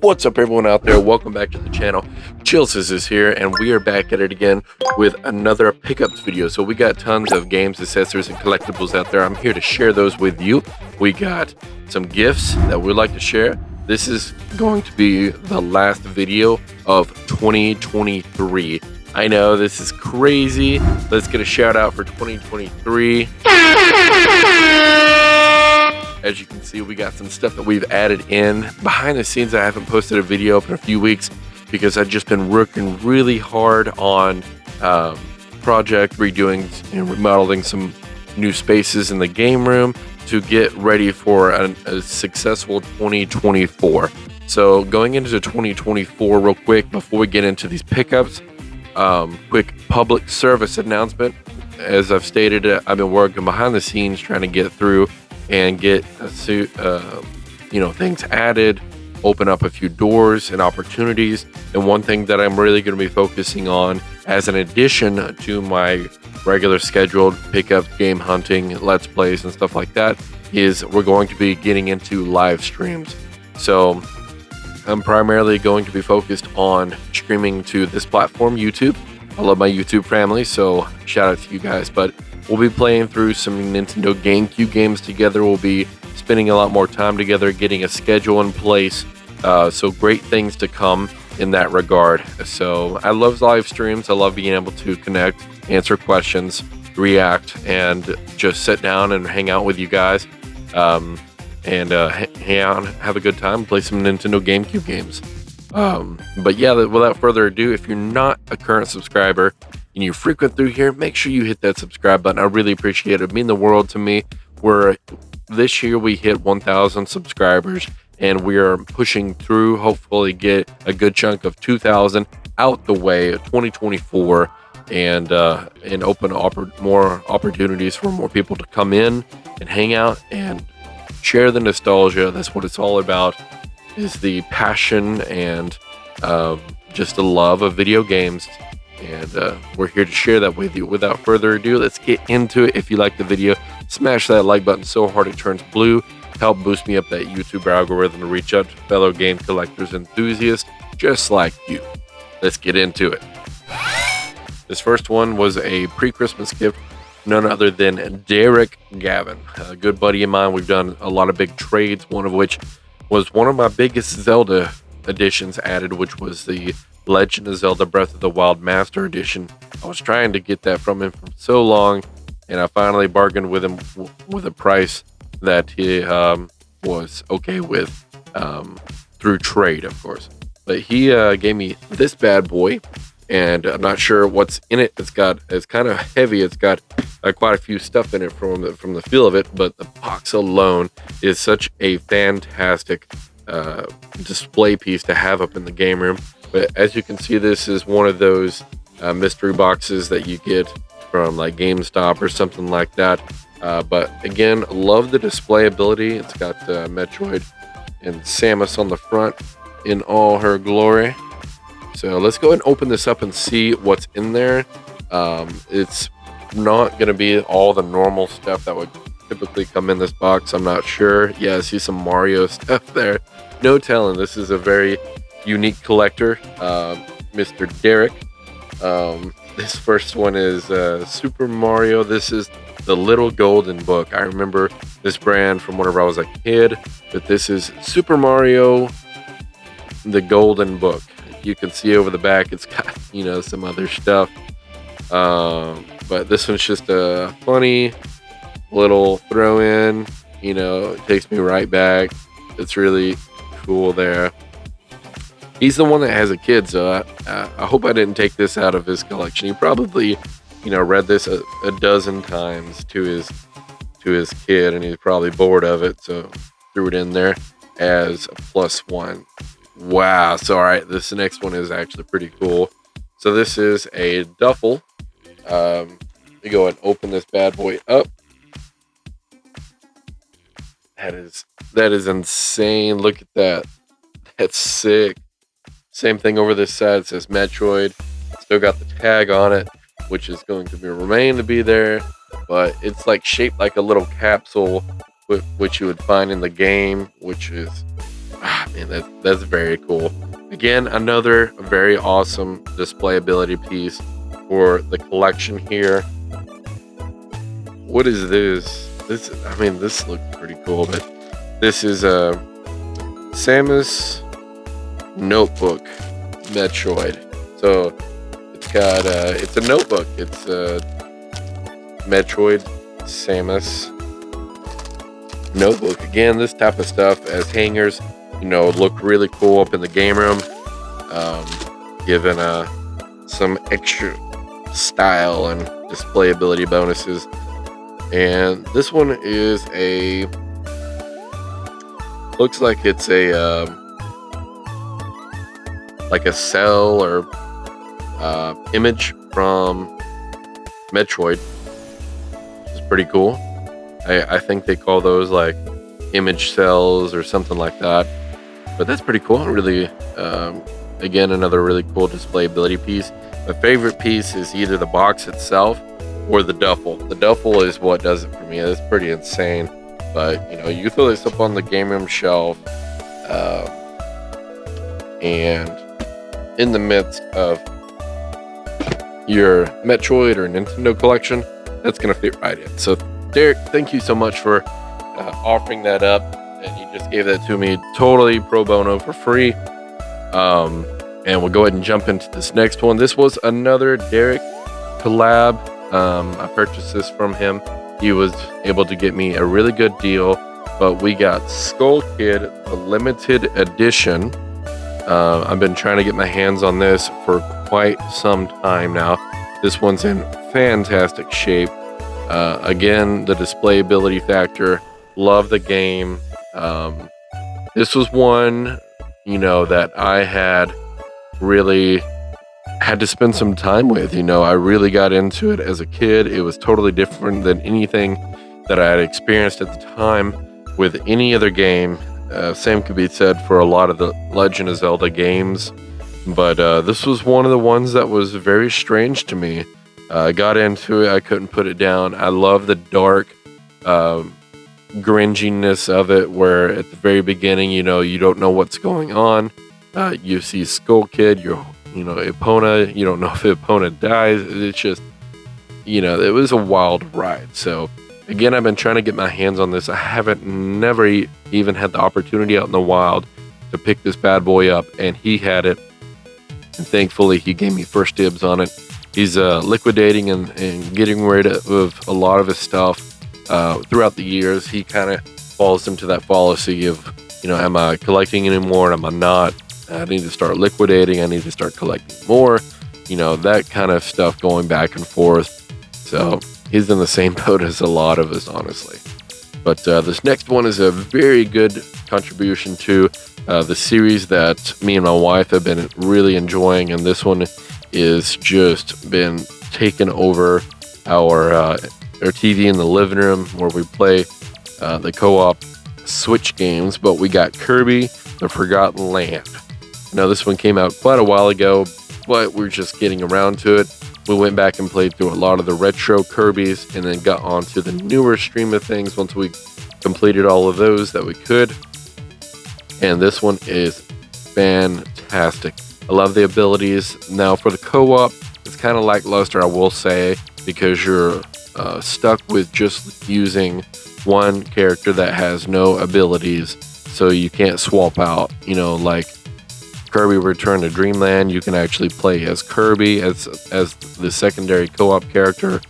What's up, everyone out there? Welcome back to the channel. CHILLSCISSORS here, and we are back at it again with another pickups video. So we got tons of games, accessories, and collectibles out there. I'm here to share those with you. We got some gifts that we'd like to share. This is going to be the last video of 2023. I know this is crazy. Let's get a shout out for 2023. As you can see, we got some stuff that we've added in. Behind the scenes, I haven't posted a video up in a few weeks because I've just been working really hard on project redoing and remodeling some new spaces in the game room to get ready for a successful 2024. So going into 2024 real quick, before we get into these pickups, quick public service announcement. As I've stated, I've been working behind the scenes trying to get through and get things added, open up a few doors and opportunities. And one thing that I'm really going to be focusing on as an addition to my regular scheduled pickup, game hunting, let's plays and stuff like that is we're going to be getting into live streams. So I'm primarily going to be focused on streaming to this platform, YouTube. I love my YouTube family, so shout out to you guys. But we'll be playing through some Nintendo GameCube games together. We'll be spending a lot more time together, getting a schedule in place. So great things to come in that regard. So I love live streams. I love being able to connect, answer questions, react, and just sit down and hang out with you guys. Hang out, have a good time, play some Nintendo GameCube games. But yeah, without further ado, if you're not a current subscriber and you frequent through here, make sure you hit that subscribe button. I really appreciate it. It'd mean the world to me. This year we hit 1,000 subscribers, and we are pushing through, hopefully get a good chunk of 2,000 out the way of 2024, and open more opportunities for more people to come in and hang out and share the nostalgia. That's what it's all about, is the passion and just the love of video games. And we're here to share that with you. Without further ado, let's get into it. If you like the video, smash that like button so hard it turns blue. Help boost me up that YouTube algorithm to reach out to fellow game collectors and enthusiasts just like you. Let's get into it. This first one was a pre-Christmas gift, none other than Derek Gavin, a good buddy of mine. We've done a lot of big trades, one of which was one of my biggest Zelda editions added, which was the Legend of Zelda Breath of the Wild Master Edition. I was trying to get that from him for so long, and I finally bargained with him with a price that he was okay with through trade, of course. But he gave me this bad boy, and I'm not sure what's in it. It's kind of heavy. It's got quite a few stuff in it from the feel of it, but the box alone is such a fantastic display piece to have up in the game room. But as you can see, this is one of those mystery boxes that you get from like GameStop or something like that. But again, love the display ability. It's got Metroid and Samus on the front in all her glory. So let's go ahead and open this up and see what's in there. It's not going to be all the normal stuff that would typically come in this box. I'm not sure. Yeah, I see some Mario stuff there. No telling. This is a very unique collector, Mr. Derek. This first one is Super Mario. This is the Little Golden Book. I remember this brand from whenever I was a kid, but this is Super Mario, the Golden Book. You can see over the back, it's got, some other stuff. But this one's just a funny little throw in, it takes me right back. It's really cool there. He's the one that has a kid, so I hope I didn't take this out of his collection. He probably, read this a dozen times to his kid, and he's probably bored of it, so threw it in there as a +1. Wow. So, all right, this next one is actually pretty cool. So this is a duffel. You go and open this bad boy up. That is insane. Look at that. That's sick. Same thing over this side. It says Metroid. Still got the tag on it, which is going to remain to be there. But it's like shaped like a little capsule, which you would find in the game, which is And that's very cool. Again, another very awesome displayability piece for the collection here. What is this? I mean, this looks pretty cool, but this is a Samus notebook Metroid. So it's got it's a notebook. It's a Metroid Samus notebook. Again, this type of stuff as hangers, look really cool up in the game room, given some extra style and displayability bonuses. And this one is looks like it's a like a cell or image from Metroid, which is pretty cool. I think they call those like image cells or something like that, but that's pretty cool. Really, again, another really cool displayability piece. My favorite piece is either the box itself or the duffel. The duffel is what does it for me. It's pretty insane, but you throw this up on the game room shelf, and in the midst of your Metroid or Nintendo collection, that's gonna fit right in. So Derek, thank you so much for offering that up, and you just gave that to me totally pro bono for free. And we'll go ahead and jump into this next one. This was another Derek collab. I purchased this from him. He was able to get me a really good deal, but we got Skull Kid, the limited edition. I've been trying to get my hands on this for quite some time now. This one's in fantastic shape. Again, the displayability factor, love the game. This was one, that I had really had to spend some time with. I really got into it as a kid. It was totally different than anything that I had experienced at the time with any other game. Same could be said for a lot of the Legend of Zelda games, but this was one of the ones that was very strange to me. I got into it, I couldn't put it down. I love the dark gringiness of it, where at the very beginning, you don't know what's going on. You see Skull Kid, Epona, you don't know if Epona dies. It's just, it was a wild ride. So again, I've been trying to get my hands on this. I haven't never even had the opportunity out in the wild to pick this bad boy up, and he had it. And thankfully, he gave me first dibs on it. He's liquidating and getting rid of a lot of his stuff throughout the years. He kind of falls into that fallacy of, am I collecting anymore? Am I not? I need to start liquidating. I need to start collecting more. That kind of stuff going back and forth. So he's in the same boat as a lot of us, honestly. But this next one is a very good contribution to the series that me and my wife have been really enjoying. And this one is just been taking over our TV in the living room, where we play the co-op Switch games. But we got Kirby, the Forgotten Land. Now, this one came out quite a while ago, but we're just getting around to it. We went back and played through a lot of the retro Kirbys, and then got onto the newer stream of things once we completed all of those that we could. And this one is fantastic. I love the abilities. Now, for the co-op, it's kind of lackluster, I will say, because you're stuck with just using one character that has no abilities, so you can't swap out. Like Kirby Return to Dreamland, you can actually play as Kirby as the secondary co-op character,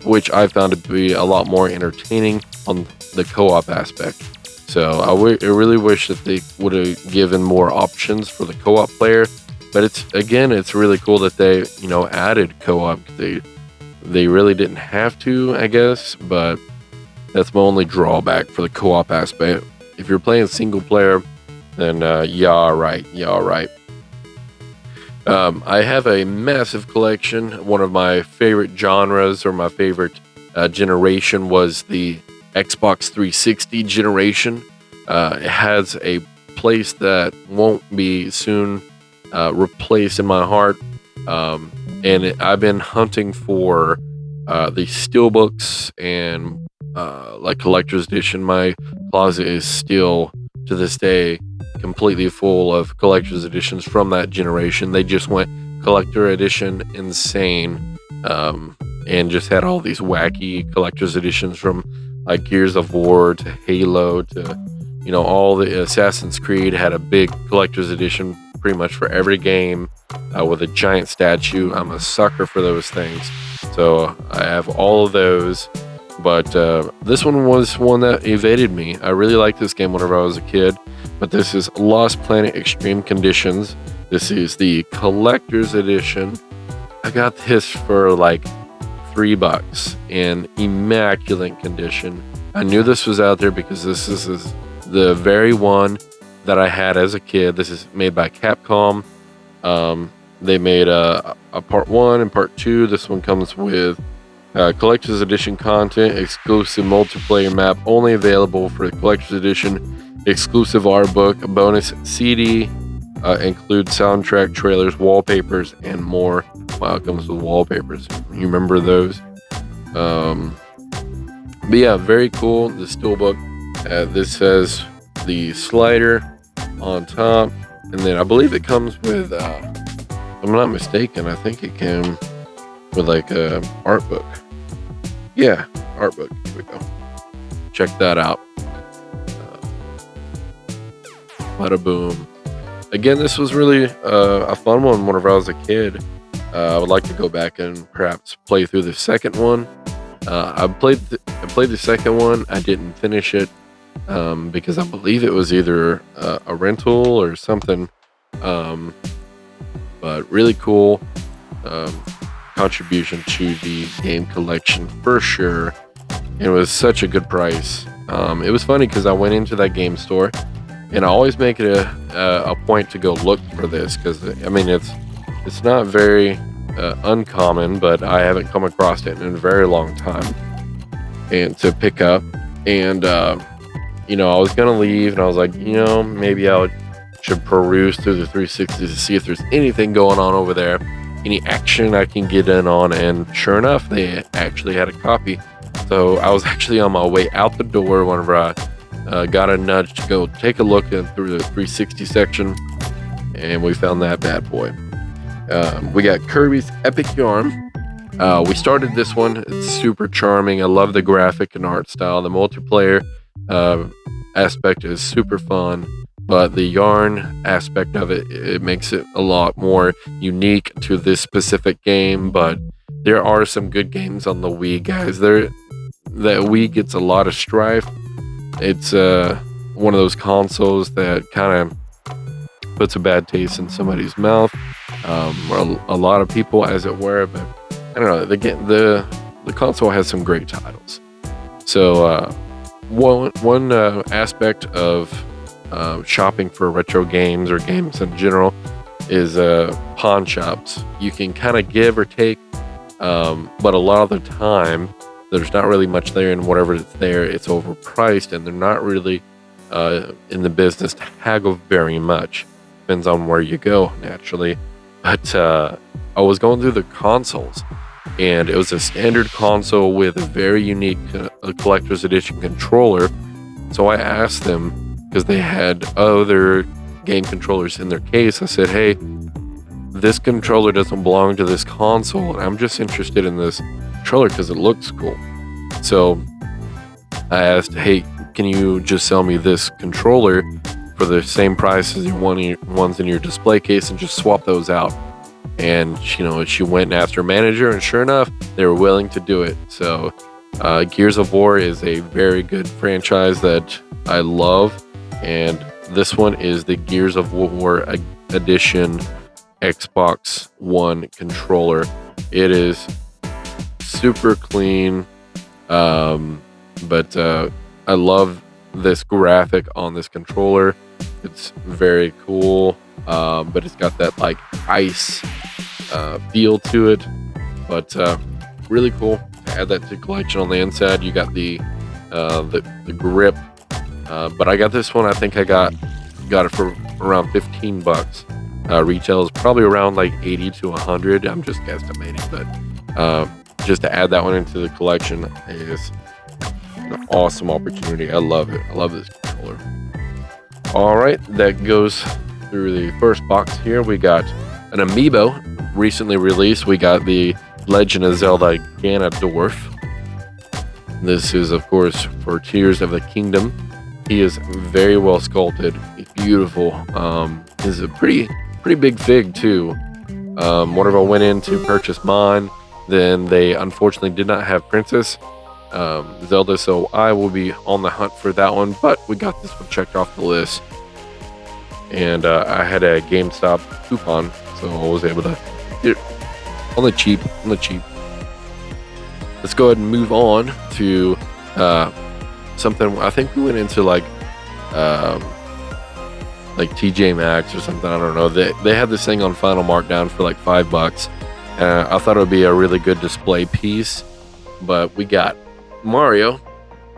which I found to be a lot more entertaining on the co-op aspect. So I really wish that they would have given more options for the co-op player. But it's really cool that they added co-op. They really didn't have to, I guess, but that's my only drawback for the co-op aspect. If you're playing single player, then yeah, right. I have a massive collection. One of my favorite genres, or my favorite generation, was the Xbox 360 generation. It has a place that won't be soon replaced in my heart. I've been hunting for the steelbooks and like collector's edition. My closet is still, to this day, completely full of collector's editions from that generation. They just went collector edition insane, and just had all these wacky collector's editions from like Gears of War to Halo to, all the Assassin's Creed had a big collector's edition pretty much for every game, with a giant statue. I'm a sucker for those things. So I have all of those. But this one was one that evaded me. I really liked this game whenever I was a kid. But this is Lost Planet Extreme Conditions. This is the collector's edition. I got this for like $3 in immaculate condition. I knew this was out there because this is the very one that I had as a kid. This is made by Capcom. They made a part 1 and part 2. This one comes with collector's edition content, exclusive multiplayer map, only available for the collector's edition, exclusive art book, a bonus CD, includes soundtrack, trailers, wallpapers, and more. Wow, it comes with wallpapers. You remember those? But yeah, very cool. The steelbook. This has the slider on top, and then I believe it comes with, if I'm not mistaken, I think it came with like a art book. Yeah, art book. Here we go. Check that out. Bada boom. Again, this was really a fun one whenever I was a kid. I would like to go back and perhaps play through the second one. I played the second one. I didn't finish it because I believe it was either a rental or something. But really cool contribution to the game collection for sure. It was such a good price. It was funny because I went into that game store, and I always make it a point to go look for this because I mean it's not very uncommon, but I haven't come across it in a very long time and to pick up. And I was gonna leave, and I was like, maybe I should peruse through the 360 to see if there's anything going on over there, any action I can get in on. And sure enough, they actually had a copy. So I was actually on my way out the door whenever I got a nudge to go take a look through the 360 section, and we found that bad boy. We got Kirby's Epic Yarn. We started this one. It's super charming. I love the graphic and art style. The multiplayer aspect is super fun, but the yarn aspect of it makes it a lot more unique to this specific game. But there are some good games on the Wii, guys. The Wii gets a lot of strife. It's one of those consoles that kind of puts a bad taste in somebody's mouth, or a lot of people, as it were. But I don't know. The console has some great titles. So one aspect of shopping for retro games or games in general is pawn shops. You can kind of give or take, but a lot of the time there's not really much there, and whatever is there, it's overpriced, and they're not really in the business to haggle very much. Depends on where you go, naturally. But I was going through the consoles, and it was a standard console with a very unique collector's edition controller. So I asked them, because they had other game controllers in their case, I said, hey, this controller doesn't belong to this console, and I'm just interested in this controller because it looks cool. So I asked, hey, can you just sell me this controller for the same price as your ones in your display case and just swap those out? And she went and asked her manager, and sure enough, they were willing to do it. So Gears of War is a very good franchise that I love, and this one is the Gears of War Edition Xbox One controller. It is super clean, but I love this graphic on this controller. It's very cool, but it's got that like ice feel to it, but really cool to add that to the collection. On the inside you got the grip, but I got this one, I think I got it for around $15. Retail is probably around like 80 to 100. I'm just guesstimating, but just to add that one into the collection is an awesome opportunity. I love it. I love this controller. All right, that goes through the first box here. We got an amiibo recently released. We got the Legend of Zelda Ganondorf. This is, of course, for Tears of the Kingdom. He is very well sculpted. He's beautiful. He's a pretty big fig too. Whenever I went in to purchase mine, then they unfortunately did not have Princess Zelda, so I will be on the hunt for that one. But we got this one checked off the list, and I had a GameStop coupon, so I was able to get it on the cheap. Let's go ahead and move on to something. I think we went into like TJ Maxx or something. I don't know. They had this thing on Final Markdown for like $5. I thought it would be a really good display piece, but we got Mario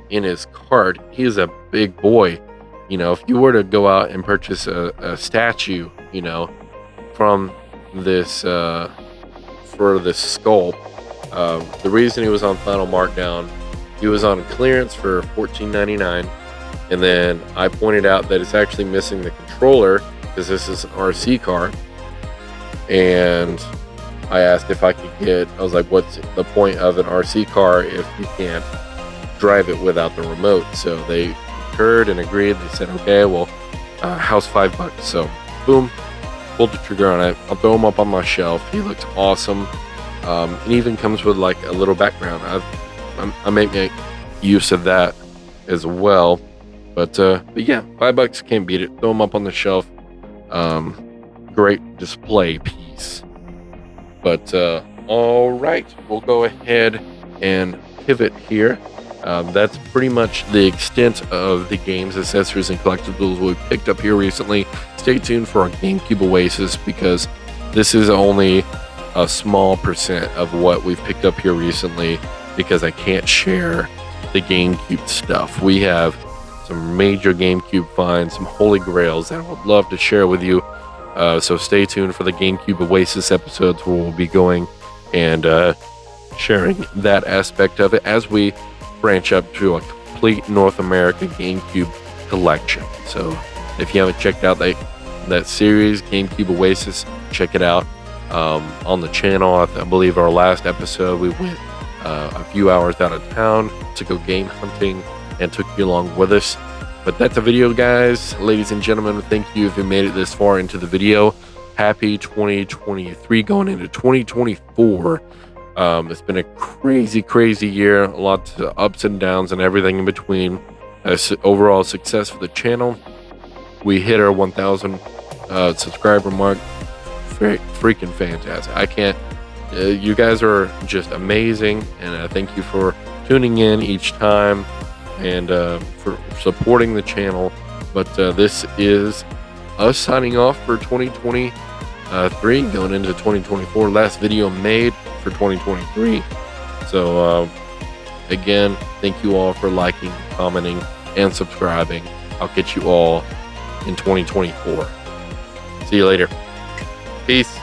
in his cart. He is a big boy. You know, if you were to go out and purchase a statue, you know, from this for this sculpt, the reason he was on Final Markdown, he was on clearance for $14.99, and then I pointed out that it's actually missing the controller because this is an RC car, and I asked if I could get, I was like, what's the point of an RC car if you can't drive it without the remote? So they concurred and agreed. They said, okay, well, how's $5? So boom, pulled the trigger on it. I'll throw him up on my shelf. He looks awesome. It even comes with like a little background. I may make use of that as well. But yeah, $5 can't beat it. Throw him up on the shelf. Great display piece. But all right, we'll go ahead and pivot here. That's pretty much the extent of the games, accessories, and collectibles we picked up here recently. Stay tuned for our GameCube Oasis, because this is only a small percent of what we've picked up here recently, because I can't share the GameCube stuff. We have some major GameCube finds, some holy grails that I would love to share with you. So stay tuned for the GameCube Oasis episodes, where we'll be going and sharing that aspect of it as we branch up to a complete North America GameCube collection. So if you haven't checked out that series, GameCube Oasis, check it out on the channel. I believe our last episode we went a few hours out of town to go game hunting and took you along with us. But that's a video, guys. Ladies and gentlemen, thank you if you made it this far into the video. Happy 2023 going into 2024. It's been a crazy year. Lots of ups and downs and everything in between. Overall success for the channel. We hit our 1,000 subscriber mark. Freaking fantastic. I can't. You guys are just amazing, and I thank you for tuning in each time and for supporting the channel. But this is us signing off for 2023, going into 2024. Last video made for 2023. So again, thank you all for liking, commenting, and subscribing. I'll catch you all in 2024. See you later. Peace.